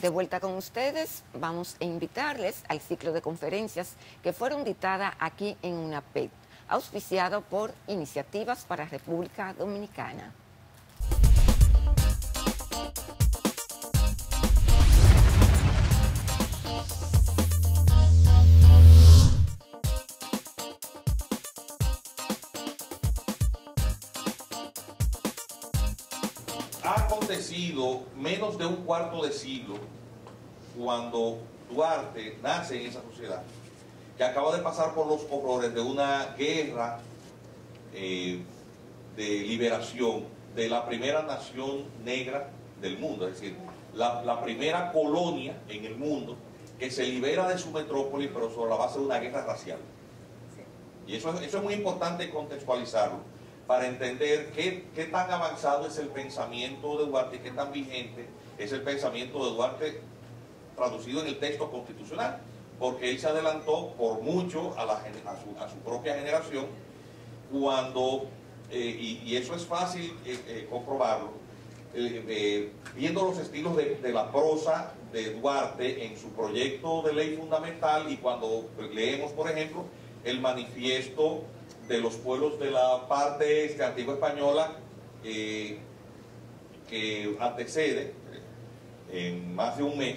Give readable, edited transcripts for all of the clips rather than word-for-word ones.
De vuelta con ustedes, vamos a invitarles al ciclo de conferencias que fueron dictadas aquí en UNAPED, auspiciado por Iniciativas para República Dominicana. Ha acontecido menos de un cuarto de siglo cuando Duarte nace en esa sociedad, que acaba de pasar por los horrores de una guerra de liberación de la primera nación negra del mundo, es decir, la primera colonia en el mundo que se libera de su metrópoli, pero sobre la base de una guerra racial. Y eso es muy importante contextualizarlo para entender qué tan avanzado es el pensamiento de Duarte y qué tan vigente es el pensamiento de Duarte traducido en el texto constitucional, porque él se adelantó por mucho a su propia generación cuando, y eso es fácil comprobarlo, viendo los estilos de la prosa de Duarte en su proyecto de ley fundamental, y cuando leemos, por ejemplo, el manifiesto de los pueblos de la parte antigua española que antecede en más de un mes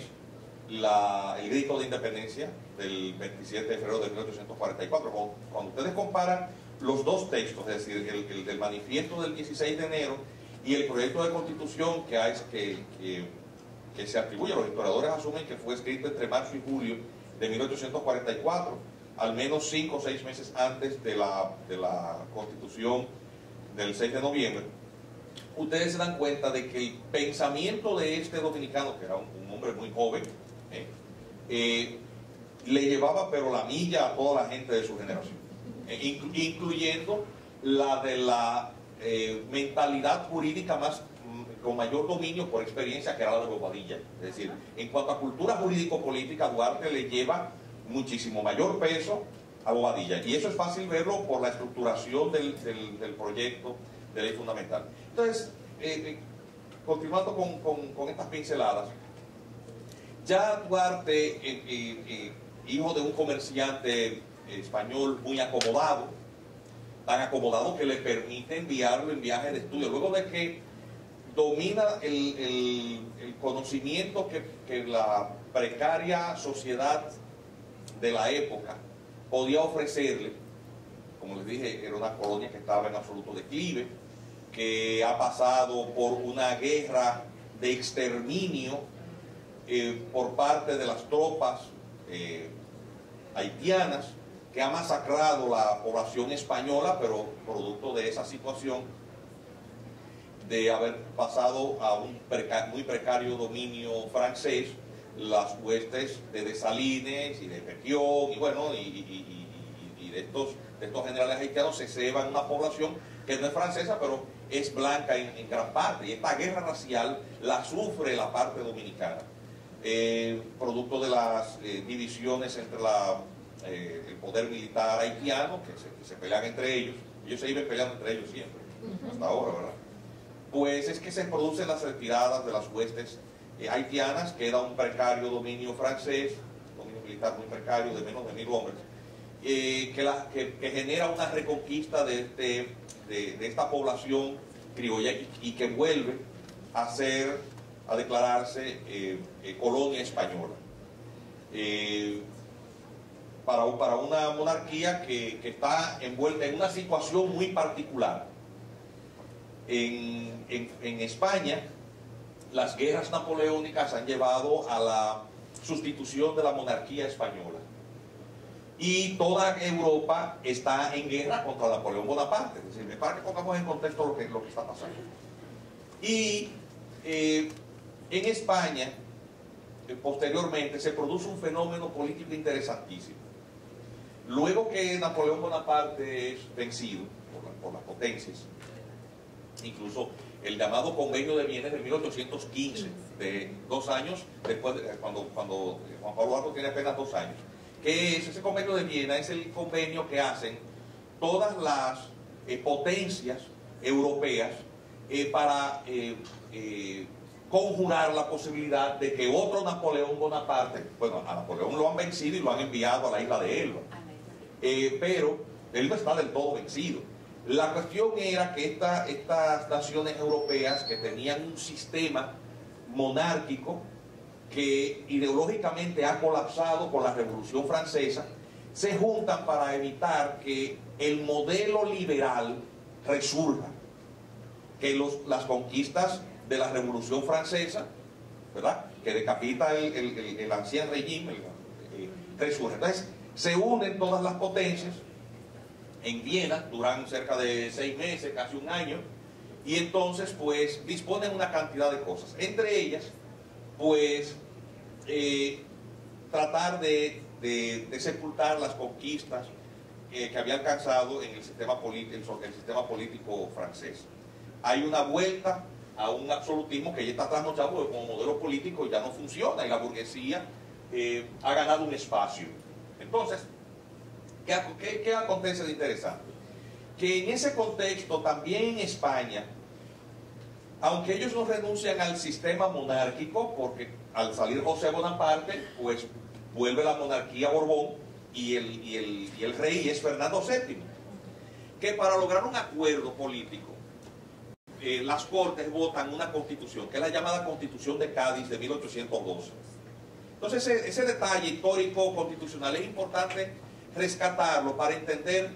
el grito de independencia del 27 de febrero de 1844. Cuando ustedes comparan los dos textos, es decir, el del manifiesto del 16 de enero y el proyecto de constitución que se atribuye, los historiadores asumen que fue escrito entre marzo y julio de 1844, al menos 5 o 6 meses antes de la constitución del 6 de noviembre, ustedes se dan cuenta de que el pensamiento de este dominicano, que era un hombre muy joven, le llevaba pero la milla a toda la gente de su generación, incluyendo la de la mentalidad jurídica con mayor dominio por experiencia, que era la de Bobadilla. Es decir, en cuanto a cultura jurídico-política, Duarte le lleva muchísimo mayor peso a Bobadilla, y eso es fácil verlo por la estructuración del proyecto de ley fundamental. Entonces, continuando con estas pinceladas, ya Duarte, hijo de un comerciante español muy acomodado, tan acomodado que le permite enviarlo en viaje de estudio, luego de que domina el conocimiento que la precaria sociedad de la época podía ofrecerle. Como les dije, era una colonia que estaba en absoluto declive, que ha pasado por una guerra de exterminio por parte de las tropas haitianas, que ha masacrado la población española, pero producto de esa situación de haber pasado a un muy precario dominio francés, las huestes de Dessalines y de Petion y bueno, y de estos generales haitianos se ceban una población que no es francesa, pero es blanca en gran parte, y esta guerra racial la sufre la parte dominicana, producto de las divisiones entre el poder militar haitiano, que se pelean entre ellos se iban peleando entre ellos siempre, hasta ahora, ¿verdad? Pues es que se producen las retiradas de las huestes haitianas, queda un precario dominio francés, dominio militar muy precario de menos de 1000 hombres, que genera una reconquista de esta población criolla y que vuelve a declararse colonia española. Para una monarquía que está envuelta en una situación muy particular. En España, las guerras napoleónicas han llevado a la sustitución de la monarquía española, y toda Europa está en guerra contra Napoleón Bonaparte. Es decir, para que pongamos en contexto lo que está pasando. Y en España, posteriormente, se produce un fenómeno político interesantísimo. Luego que Napoleón Bonaparte es vencido por las potencias, incluso el llamado Convenio de Viena de 1815, de 2 años después, cuando Juan Pablo II tiene apenas 2 años, que es ese Convenio de Viena, es el convenio que hacen todas las potencias europeas para conjurar la posibilidad de que otro Napoleón Bonaparte, bueno, a Napoleón lo han vencido y lo han enviado a la isla de Elba, pero él no está del todo vencido. La cuestión era que estas naciones europeas que tenían un sistema monárquico que ideológicamente ha colapsado con la Revolución Francesa, se juntan para evitar que el modelo liberal resurja, que las conquistas de la Revolución Francesa, ¿verdad?, que decapita el ancien régimen, resurge. Entonces, se unen todas las potencias en Viena, duran cerca de 6 meses, casi un año, y entonces, pues, disponen una cantidad de cosas. Entre ellas, pues, tratar de sepultar las conquistas que había alcanzado en el sistema político francés. Hay una vuelta a un absolutismo que ya está trasnochado porque como modelo político ya no funciona y la burguesía ha ganado un espacio. Entonces, ¿qué acontece de interesante? Que en ese contexto, también en España, aunque ellos no renuncian al sistema monárquico, porque al salir José Bonaparte, pues vuelve la monarquía Borbón y el rey es Fernando VII, que para lograr un acuerdo político, las Cortes votan una constitución, que es la llamada Constitución de Cádiz de 1812. Entonces ese detalle histórico constitucional es importante rescatarlo para entender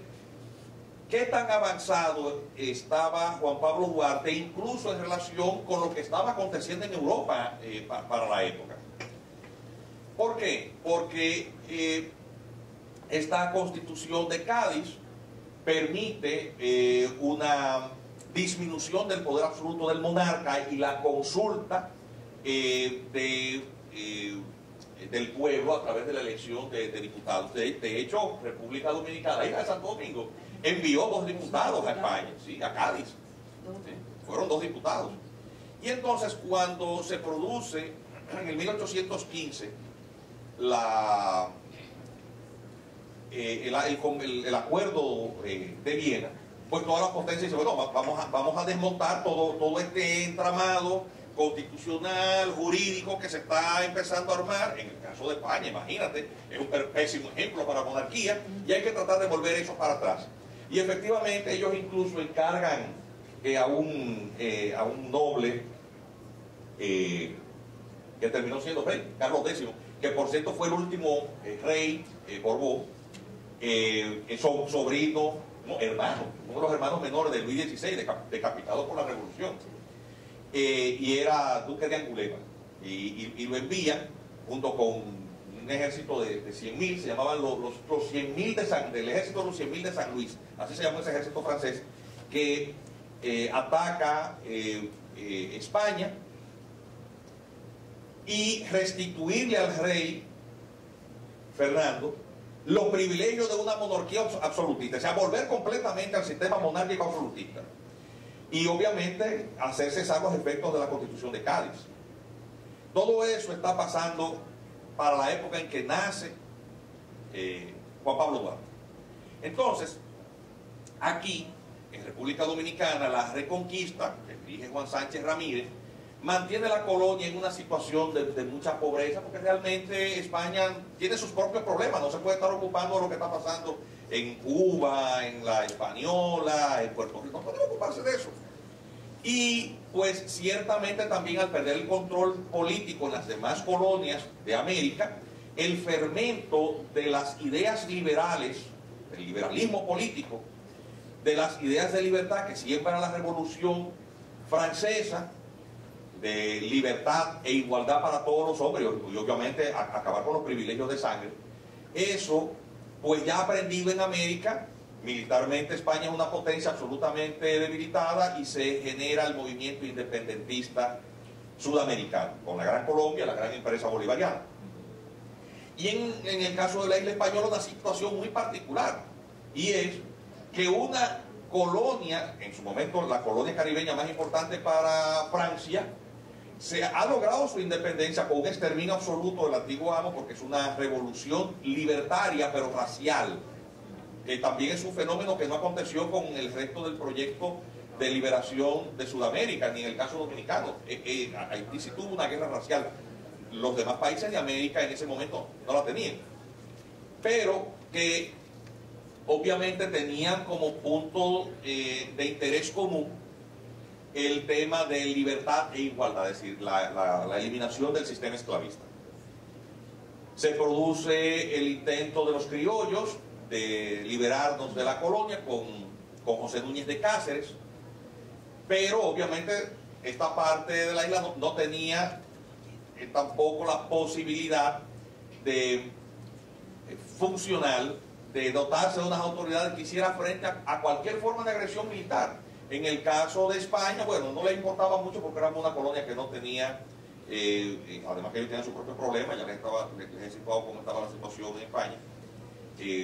qué tan avanzado estaba Juan Pablo Duarte, incluso en relación con lo que estaba aconteciendo en Europa para la época. ¿Por qué? Porque esta Constitución de Cádiz permite una disminución del poder absoluto del monarca y la consulta del pueblo a través de la elección de diputados. De hecho, República Dominicana, la isla de Santo Domingo, envió 2 diputados a España, ¿sí?, a Cádiz. ¿Sí? Fueron 2 diputados. Y entonces, cuando se produce en el 1815 el acuerdo de Viena, pues todas las potencias dicen, bueno, vamos a desmontar todo este entramado constitucional, jurídico que se está empezando a armar. En el caso de España, imagínate, es un pésimo ejemplo para la monarquía y hay que tratar de volver eso para atrás. Y efectivamente ellos incluso encargan a un noble que terminó siendo rey, Carlos X, que por cierto fue el último rey Borbón, sobrino, hermano, uno de los hermanos menores de Luis XVI, decapitado por la Revolución, y era duque de Angulema, y lo envían junto con un ejército de 100.000, se llamaban los 100.000 del ejército de los 100.000 de San Luis, así se llamó ese ejército francés, que ataca España, y restituirle al rey Fernando los privilegios de una monarquía absolutista, o sea, volver completamente al sistema monárquico absolutista. Y obviamente hacer cesar los efectos de la Constitución de Cádiz. Todo eso está pasando para la época en que nace Juan Pablo Duarte. Entonces, aquí, en República Dominicana, la Reconquista, que dirige Juan Sánchez Ramírez, mantiene la colonia en una situación de mucha pobreza, porque realmente España tiene sus propios problemas, no se puede estar ocupando de lo que está pasando en Cuba, en la Española, en Puerto Rico, no puede ocuparse de eso. Y pues ciertamente también al perder el control político en las demás colonias de América, el fermento de las ideas liberales, del liberalismo político, de las ideas de libertad que siembra la Revolución Francesa, de libertad e igualdad para todos los hombres, y obviamente acabar con los privilegios de sangre, eso pues ya aprendido en América. Militarmente España es una potencia absolutamente debilitada y se genera el movimiento independentista sudamericano, con la Gran Colombia, la gran empresa bolivariana. Y en el caso de la isla española una situación muy particular, y es que una colonia, en su momento la colonia caribeña más importante para Francia, se ha logrado su independencia con un exterminio absoluto del antiguo amo, porque es una revolución libertaria pero racial, que también es un fenómeno que no aconteció con el resto del proyecto de liberación de Sudamérica, ni en el caso dominicano. Haití sí tuvo una guerra racial. Los demás países de América en ese momento no la tenían. Pero que obviamente tenían como punto de interés común el tema de libertad e igualdad, es decir, la eliminación del sistema esclavista. Se produce el intento de los criollos de liberarnos de la colonia con José Núñez de Cáceres, pero obviamente esta parte de la isla no tenía tampoco la posibilidad de funcional de dotarse de unas autoridades que hicieran frente a cualquier forma de agresión militar. En el caso de España, bueno, no le importaba mucho porque éramos una colonia que no tenía, además que ellos tenían sus propios problemas, ya les he situado cómo estaba la situación en España,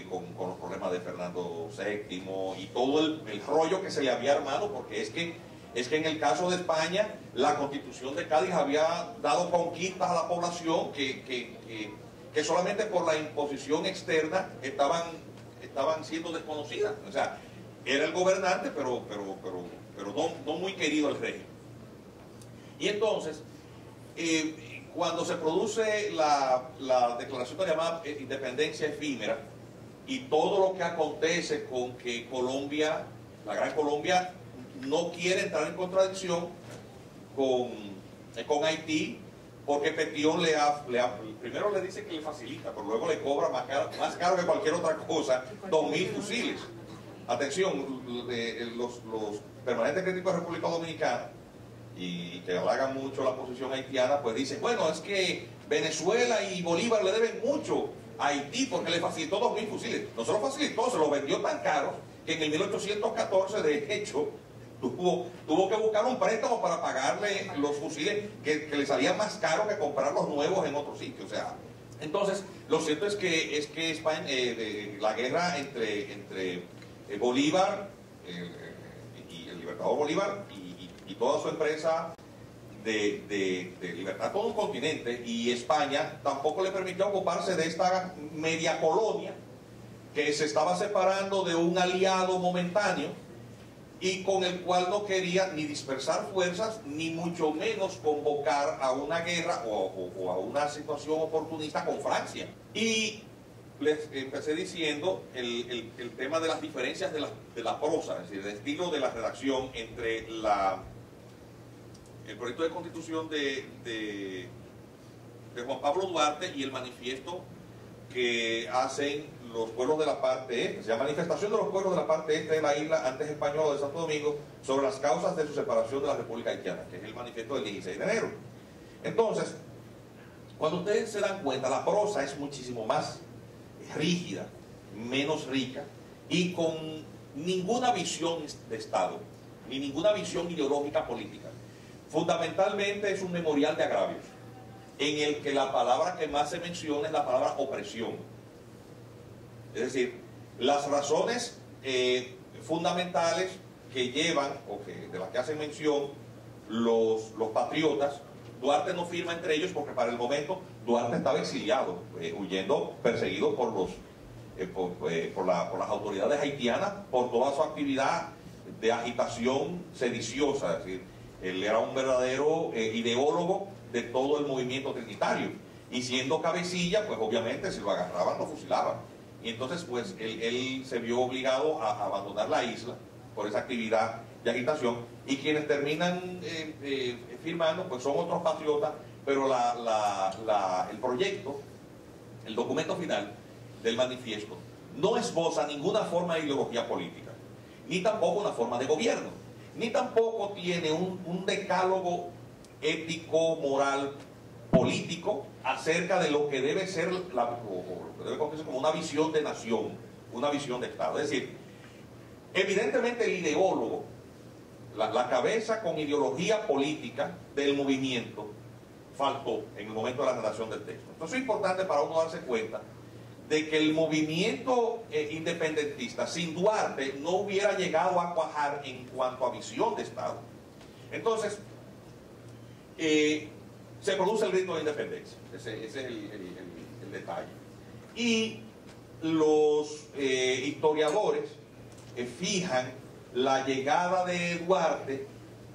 con los problemas de Fernando VII y todo el rollo que se le había armado, porque es que en el caso de España, la Constitución de Cádiz había dado conquistas a la población que solamente por la imposición externa estaban siendo desconocidas. O sea, era el gobernante, pero no muy querido el régimen. Y entonces, cuando se produce la declaración de llamada independencia efímera y todo lo que acontece con que Colombia, la Gran Colombia, no quiere entrar en contradicción con Haití, porque Petión primero le dice que le facilita, pero luego le cobra más caro que cualquier otra cosa, 2.000 fusiles. Atención, los permanentes críticos de República Dominicana, y que halagan mucho la posición haitiana, pues dicen, bueno, es que Venezuela y Bolívar le deben mucho a Haití porque le facilitó 2.000 fusiles. No se lo facilitó, se los vendió tan caros que en el 1814, de hecho, tuvo que buscar un préstamo para pagarle los fusiles que le salían más caros que comprar los nuevos en otro sitio. O sea, entonces, lo cierto es que España, la guerra entre Bolívar, y el libertador Bolívar y toda su empresa de libertad, todo un continente, y España tampoco le permitió ocuparse de esta media colonia que se estaba separando de un aliado momentáneo y con el cual no quería ni dispersar fuerzas, ni mucho menos convocar a una guerra o a una situación oportunista con Francia. Y les empecé diciendo el tema de las diferencias de la prosa, es decir, el estilo de la redacción entre el proyecto de constitución de Juan Pablo Duarte y el manifiesto que hacen los pueblos de la parte este, se llama Manifestación de los pueblos de la parte este de la isla antes española de Santo Domingo sobre las causas de su separación de la República Haitiana, que es el manifiesto del 16 de enero. Entonces, cuando ustedes se dan cuenta, la prosa es muchísimo más rígida, menos rica y con ninguna visión de Estado, ni ninguna visión ideológica política. Fundamentalmente es un memorial de agravios, en el que la palabra que más se menciona es la palabra opresión. Es decir, las razones fundamentales que llevan, de las que hacen mención los patriotas, Duarte no firma entre ellos porque para el momento Duarte estaba exiliado, huyendo, perseguido por las autoridades haitianas por toda su actividad de agitación sediciosa. Es decir, él era un verdadero ideólogo de todo el movimiento trinitario, y siendo cabecilla, pues obviamente si lo agarraban lo fusilaban. Y entonces pues él se vio obligado a abandonar la isla por esa actividad de agitación, y quienes terminan firmando pues son otros patriotas, pero el proyecto, el documento final del manifiesto no esboza ninguna forma de ideología política, ni tampoco una forma de gobierno, ni tampoco tiene un decálogo ético, moral, político acerca de lo que debe ser lo que debe considerarse como una visión de nación, una visión de Estado. Es decir, evidentemente el ideólogo, la cabeza con ideología política del movimiento, faltó en el momento de la redacción del texto. Entonces es importante para uno darse cuenta de que el movimiento independentista sin Duarte no hubiera llegado a cuajar en cuanto a visión de Estado. Entonces, se produce el grito de independencia. Ese es el detalle. Y los historiadores fijan la llegada de Duarte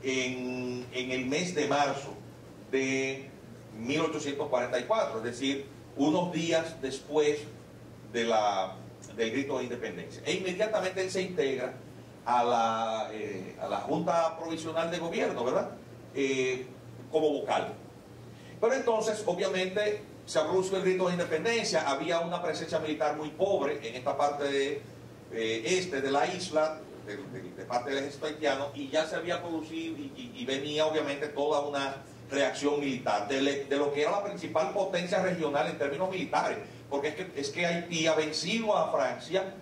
en el mes de marzo de 1844, es decir, unos días después de del grito de independencia. E inmediatamente él se integra a la Junta Provisional de Gobierno, ¿verdad? Como vocal. Pero entonces, obviamente, se produjo el grito de independencia, había una presencia militar muy pobre en esta parte de la isla, de parte del ejército haitiano, y ya se había producido y venía obviamente toda una reacción militar de lo que era la principal potencia regional en términos militares, porque es que Haití ha vencido a Francia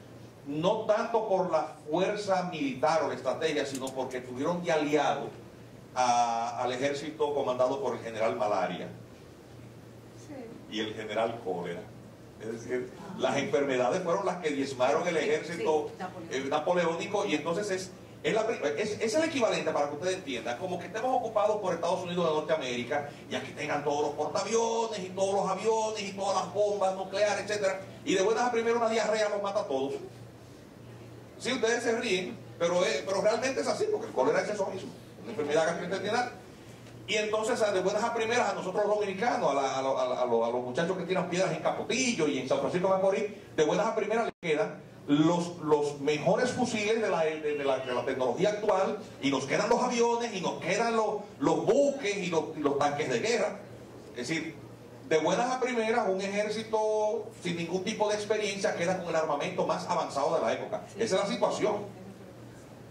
no tanto por la fuerza militar o la estrategia, sino porque tuvieron de aliado al ejército comandado por el general Malaria y el general Cólera. Es decir, las enfermedades fueron las que diezmaron el ejército napoleónico, y entonces es el equivalente, para que ustedes entiendan, como que estemos ocupados por Estados Unidos de Norteamérica y aquí tengan todos los portaaviones y todos los aviones y todas las bombas nucleares, etcétera, y de buenas a primero una diarrea los mata a todos. Sí, ustedes se ríen, pero realmente es así, porque el cólera es eso mismo, una enfermedad gastrointestinal. Y entonces, de buenas a primeras, a nosotros los dominicanos, a los muchachos que tiran piedras en Capotillo y en San Francisco de Macorís, de buenas a primeras les quedan los mejores fusiles de la tecnología actual, y nos quedan los aviones, y nos quedan los buques y los tanques de guerra. Es decir, de buenas a primeras, un ejército sin ningún tipo de experiencia queda con el armamento más avanzado de la época. Esa es la situación.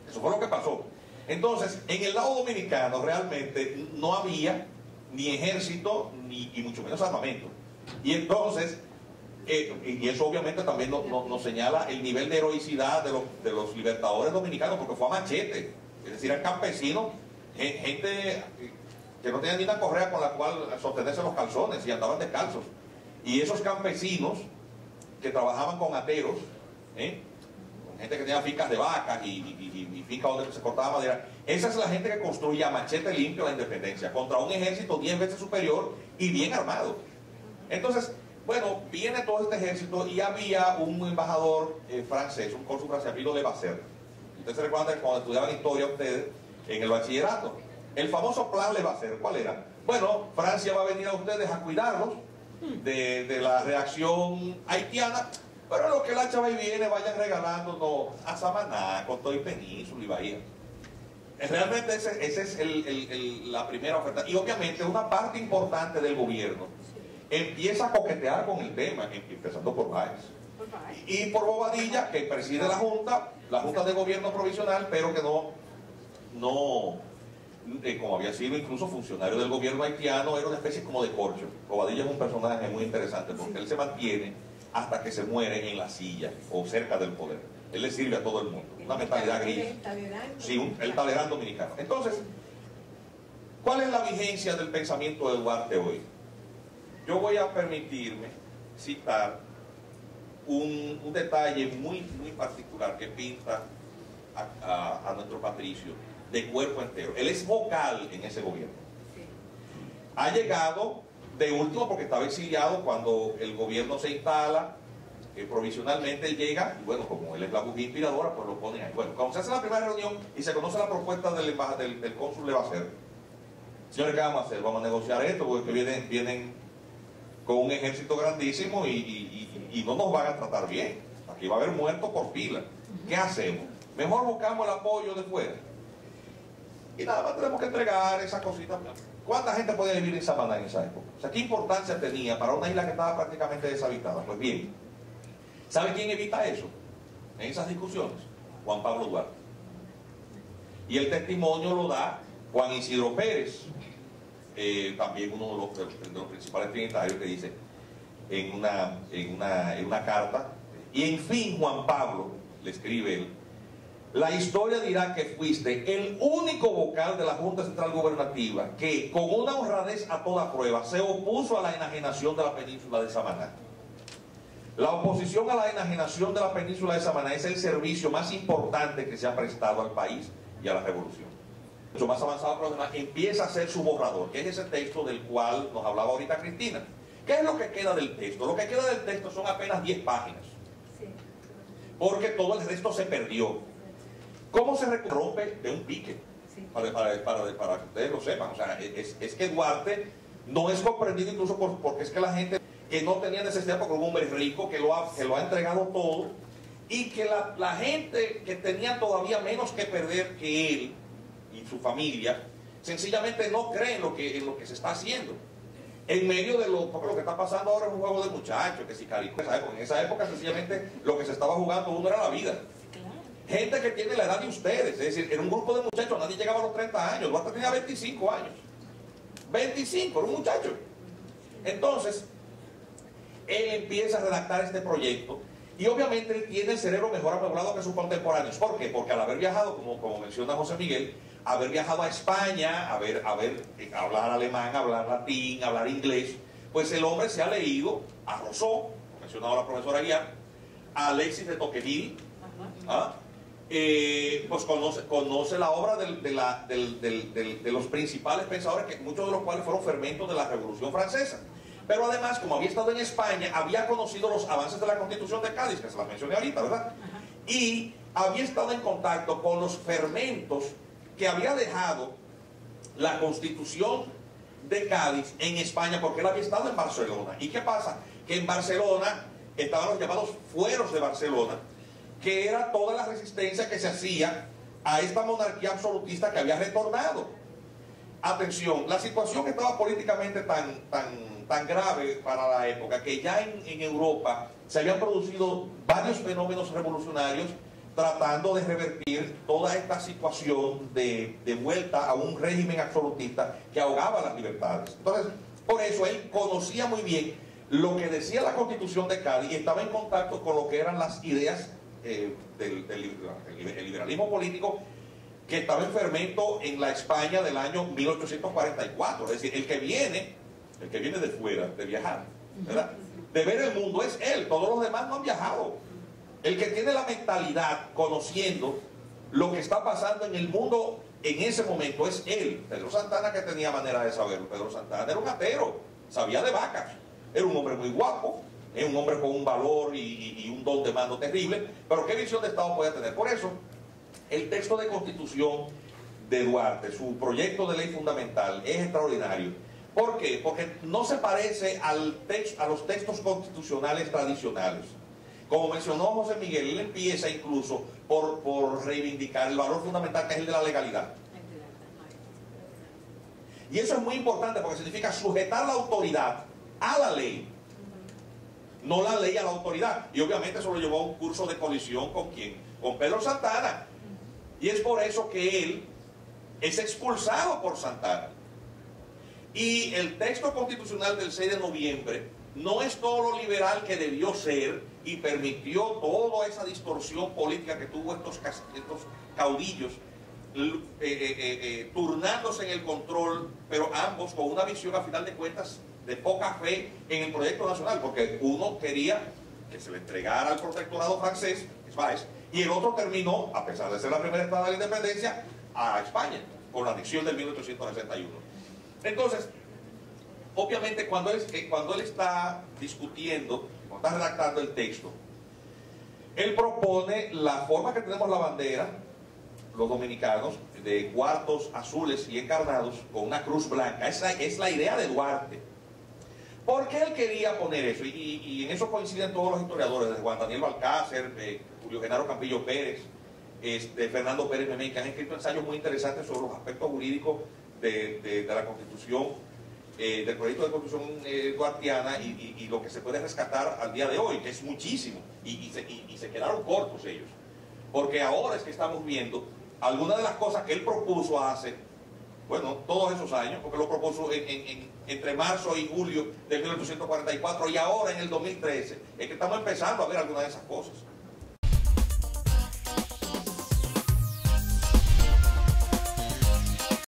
Eso fue lo que pasó. Entonces, en el lado dominicano realmente no había ni ejército, y mucho menos armamento. Y entonces, y eso obviamente también nos señala el nivel de heroicidad de los libertadores dominicanos, porque fue a machete. Es decir, eran campesinos, gente que no tenía ni una correa con la cual sostenerse los calzones, y andaban descalzos. Y esos campesinos que trabajaban con ateros, con gente que tenía fincas de vacas y fincas donde se cortaba madera, esa es la gente que construía a machete limpio la independencia, contra un ejército 10 veces superior y bien armado. Entonces, bueno, viene todo este ejército, y había un embajador francés, un cónsul francés, Pilo Levasseur. Ustedes se recuerdan cuando estudiaban historia ustedes en el bachillerato. El famoso plan Levasseur, ¿cuál era? Bueno, Francia va a venir a ustedes a cuidarlos de la reacción haitiana, pero lo que la chava y viene, vayan regalándonos a Samaná, Cotoy, Península y Bahía. Realmente esa es la primera oferta. Y obviamente una parte importante del gobierno empieza a coquetear con el tema, empezando por Báez. Y por Bobadilla, que preside la Junta de Gobierno Provisional, pero que no como había sido incluso funcionario del gobierno haitiano, era una especie como de corcho. Bobadilla es un personaje muy interesante, porque él se mantiene hasta que se muere en la silla o cerca del poder. Él le sirve a todo el mundo, una mentalidad gris. Sí, el Talleyrand dominicano. Entonces, ¿cuál es la vigencia del pensamiento de Duarte hoy? Yo voy a permitirme citar un detalle muy particular que pinta a nuestro Patricio de cuerpo entero. Él es vocal en ese gobierno. Ha llegado de último porque estaba exiliado cuando el gobierno se instala provisionalmente. Él llega, y bueno, como él es la bujía inspiradora, pues lo ponen ahí. Bueno, cuando se hace la primera reunión y se conoce la propuesta del cónsul Levasseur, señores, ¿qué vamos a hacer? Vamos a negociar esto, porque vienen con un ejército grandísimo y no nos van a tratar bien. Aquí va a haber muertos por fila. ¿Qué hacemos? Mejor buscamos el apoyo de fuera. Y nada más tenemos que entregar esas cositas. ¿Cuánta gente podía vivir en Samaná en esa época? O sea, ¿qué importancia tenía para una isla que estaba prácticamente deshabitada? Pues bien, ¿sabe quién evita eso en esas discusiones? Juan Pablo Duarte. Y el testimonio lo da Juan Isidro Pérez, también uno de los principales trinitarios, que dice en una carta, y en fin, Juan Pablo, le escribe él, la historia dirá que fuiste el único vocal de la Junta Central Gubernativa que, con una honradez a toda prueba, se opuso a la enajenación de la península de Samaná. La oposición a la enajenación de la península de Samaná es el servicio más importante que se ha prestado al país y a la revolución. Mucho más avanzado, pero además empieza a ser su borrador, que es ese texto del cual nos hablaba ahorita Cristina. ¿Qué es lo que queda del texto? Lo que queda del texto son apenas 10 páginas. Porque todo el resto se perdió. ¿Cómo se rompe de un pique? Para que ustedes lo sepan. O sea, es que Duarte no es comprendido incluso porque es que la gente que no tenía necesidad, porque es un hombre rico que lo ha entregado todo, y que la gente que tenía todavía menos que perder que él y su familia, sencillamente no cree en lo que se está haciendo. En medio de porque lo que está pasando ahora es un juego de muchachos, que si carico, en esa época sencillamente lo que se estaba jugando uno era la vida. Gente que tiene la edad de ustedes, es decir, era un grupo de muchachos, nadie llegaba a los 30 años, Duarte tenía 25 años. 25, era un muchacho. Entonces, él empieza a redactar este proyecto y obviamente él tiene el cerebro mejor amueblado que sus contemporáneos. ¿Por qué? Porque al haber viajado, como menciona José Miguel, haber viajado a España, hablar alemán, hablar latín, hablar inglés, pues el hombre se ha leído a Rousseau, mencionado la profesora Aguiar, a Alexis de Tocqueville, pues conoce la obra de los principales pensadores, que muchos de los cuales fueron fermentos de la Revolución Francesa. Pero además, como había estado en España, había conocido los avances de la Constitución de Cádiz, que se las mencioné ahorita, ¿verdad? Y había estado en contacto con los fermentos que había dejado la Constitución de Cádiz en España, porque él había estado en Barcelona. ¿Y qué pasa? Que en Barcelona estaban los llamados fueros de Barcelona, que era toda la resistencia que se hacía a esta monarquía absolutista que había retornado. Atención, la situación estaba políticamente tan grave para la época que ya en Europa se habían producido varios fenómenos revolucionarios tratando de revertir toda esta situación de vuelta a un régimen absolutista que ahogaba las libertades. Entonces, por eso él conocía muy bien lo que decía la Constitución de Cádiz y estaba en contacto con lo que eran las ideas del liberalismo político que estaba en fermento en la España del año 1844. Es decir, el que viene de fuera, de viajar, ¿verdad?, de ver el mundo es él, todos los demás no han viajado. El que tiene la mentalidad, conociendo lo que está pasando en el mundo en ese momento, es él. Pedro Santana, que tenía manera de saberlo. Pedro Santana era un atero, sabía de vacas, era un hombre muy guapo, era un hombre con un valor y un don de mando terrible, pero ¿qué visión de Estado podía tener? Por eso, el texto de Constitución de Duarte, su proyecto de ley fundamental, es extraordinario. ¿Por qué? Porque no se parece a los textos constitucionales tradicionales. Como mencionó José Miguel, él empieza incluso por reivindicar el valor fundamental, que es el de la legalidad. Y eso es muy importante porque significa sujetar la autoridad a la ley, no la ley a la autoridad. Y obviamente eso lo llevó a un curso de colisión ¿con quién? Con Pedro Santana. Y es por eso que él es expulsado por Santana. Y el texto constitucional del 6 de noviembre no es todo lo liberal que debió ser y permitió toda esa distorsión política que tuvo estos caudillos turnándose en el control, pero ambos con una visión a final de cuentas de poca fe en el proyecto nacional, porque uno quería que se le entregara al protectorado francés, y el otro terminó, a pesar de ser la primera entrada de la independencia, a España, con la anexión del 1861. Entonces, obviamente cuando él está discutiendo, cuando está redactando el texto, él propone la forma que tenemos la bandera, los dominicanos, de cuartos azules y encarnados, con una cruz blanca. Esa es la idea de Duarte. ¿Por qué él quería poner eso? Y en eso coinciden todos los historiadores, desde Juan Daniel Balcácer, Julio Genaro Campillo Pérez, Fernando Pérez Memén, que han escrito ensayos muy interesantes sobre los aspectos jurídicos de la Constitución, del proyecto de Constitución duartiana y lo que se puede rescatar al día de hoy, que es muchísimo, y se quedaron cortos ellos, porque ahora es que estamos viendo algunas de las cosas que él propuso hace, bueno, todos esos años, porque lo propuso entre marzo y julio de 1844, y ahora en el 2013 es que estamos empezando a ver algunas de esas cosas.